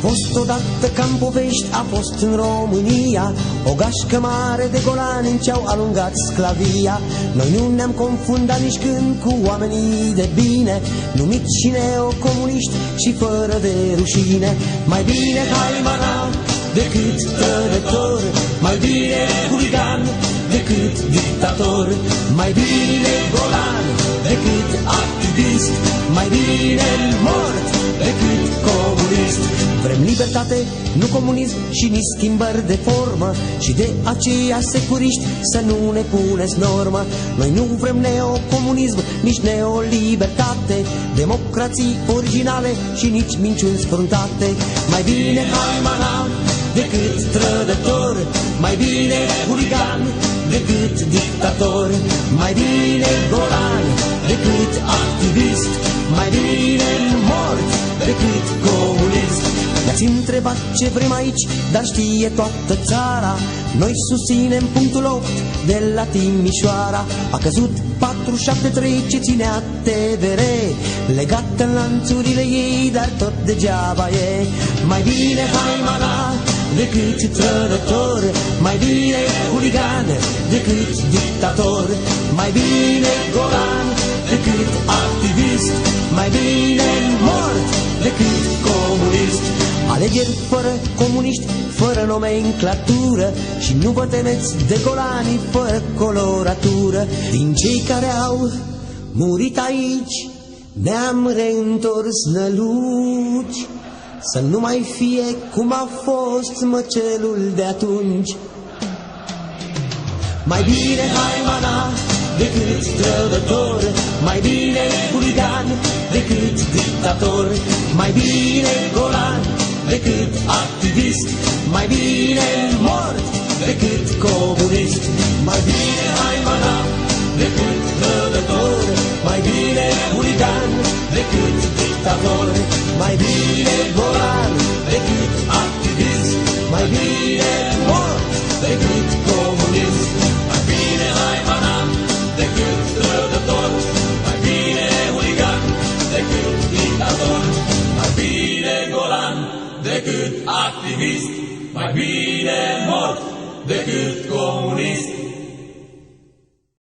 fost odată ca-n povești, a fost în România o gașcă mare de golani în ce-au alungat sclavia. Noi nu ne-am confundat nici când cu oamenii de bine, numiți și neocomuniști și fără de rușine. Mai bine haimana decât trădător, mai bine huligan decât dictator, mai bine golan decât activist, mai bine mort decât comunist. Vrem libertate, nu comunism și nici schimbări de formă, și de aceea securiști să nu ne puneți normă. Noi nu vrem neocomunism, nici neolibertate, democrații originale și nici minciuni sfruntate. Mai bine haimana decât trădător, mai bine huligan decât dictator, mai bine golan decât activist, mai bine mort decât comunist. Ne-ați întrebat ce vrem aici, dar știe toată țara, noi susținem punctul 8 de la Timișoara. A căzut 473 ce ținea TVR, legat în lanțurile ei, dar tot degeaba e. Mai bine haimana decât trădător, mai bine huligan decât dictator, mai bine golan decât activist, mai bine mort decât comunist. Alegeri fără comuniști, fără nomenclatură, și nu vă temeți de golani fără coloratură. Din cei care au murit aici ne-am reîntors năluci, să nu mai fie cum a fost măcelul de atunci. Mai bine haimana decât trădător, mai bine huligan decât dictator, mai bine golan decât activist, mai bine mort decât comunist. Mai bine haimana decât trădător, mai bine huligan decât dictator, mai bine golan decât activist, mai bine mort decât comunist. Mai bine haimana decât trădător, mai bine huligan decât dictator, mai bine golan decât activist, mai bine mort decât comunist.